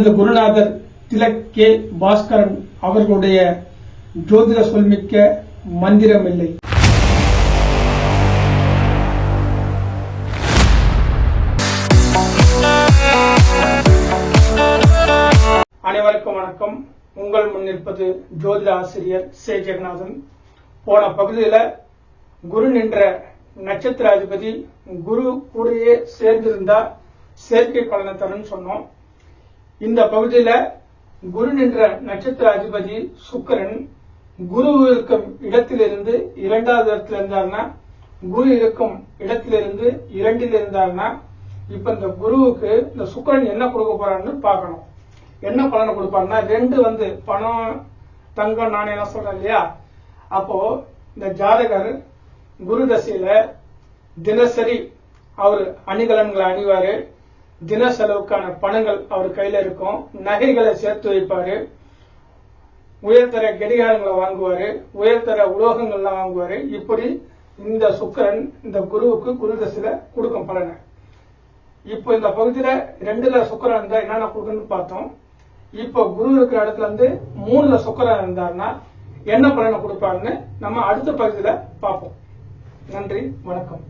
நமது குருநாதர் திலக் கே பாஸ்கரன் அவர்களுடைய ஜோதிட சொல்மிக்க மந்திரமில்லை. அனைவருக்கும் வணக்கம். உங்கள் முன் நிற்பது ஜோதிட ஆசிரியர் சே ஜெகநாதன். போன பகுதியில் குரு நின்ற நட்சத்திராதிபதி குரு கூடயே சேர்ந்திருந்தா சேர்க்கை பலனை தரும் சொன்னோம். இந்த பகுதியில குரு நின்ற நட்சத்திராதிபதி சுக்கிரன் குரு இருக்கும் இடத்திலிருந்து இரண்டாவது இடத்துல இருந்தாருன்னா, குரு இருக்கும் இடத்திலிருந்து இரண்டில் இருந்தாருன்னா, இப்ப இந்த குருவுக்கு இந்த சுக்கிரன் என்ன கொடுக்க போறான்னு பார்க்கணும். என்ன பலனை கொடுப்பாருன்னா, ரெண்டு பணம் தங்கம் நாணயம் சொல்றேன் இல்லையா, அப்போ இந்த ஜாதகர் குரு தசையில தினசரி அவர் அணிகலன்களை அணிவாரு, தின செலவுக்கான பணங்கள் அவர் கையில இருக்கும், நகைகளை சேர்த்து வைப்பாரு, உயர்தர கடிகாரங்களை வாங்குவாரு, உயர்தர உலோகங்கள்லாம் வாங்குவாரு. இப்படி இந்த சுக்கிரன் இந்த குருவுக்கு குரு தசையில கொடுக்கும் பலனை. இப்போ இந்த பகுதியில ரெண்டுல சுக்கிரன் இருந்தா என்னென்ன கொடுக்குன்னு பார்த்தோம். இப்போ குரு இருக்கிற இடத்துல இருந்து மூணுல சுக்கிரன் இருந்தாருன்னா என்ன பலனை கொடுப்பாருன்னு நம்ம அடுத்த பகுதியில பார்ப்போம். நன்றி, வணக்கம்.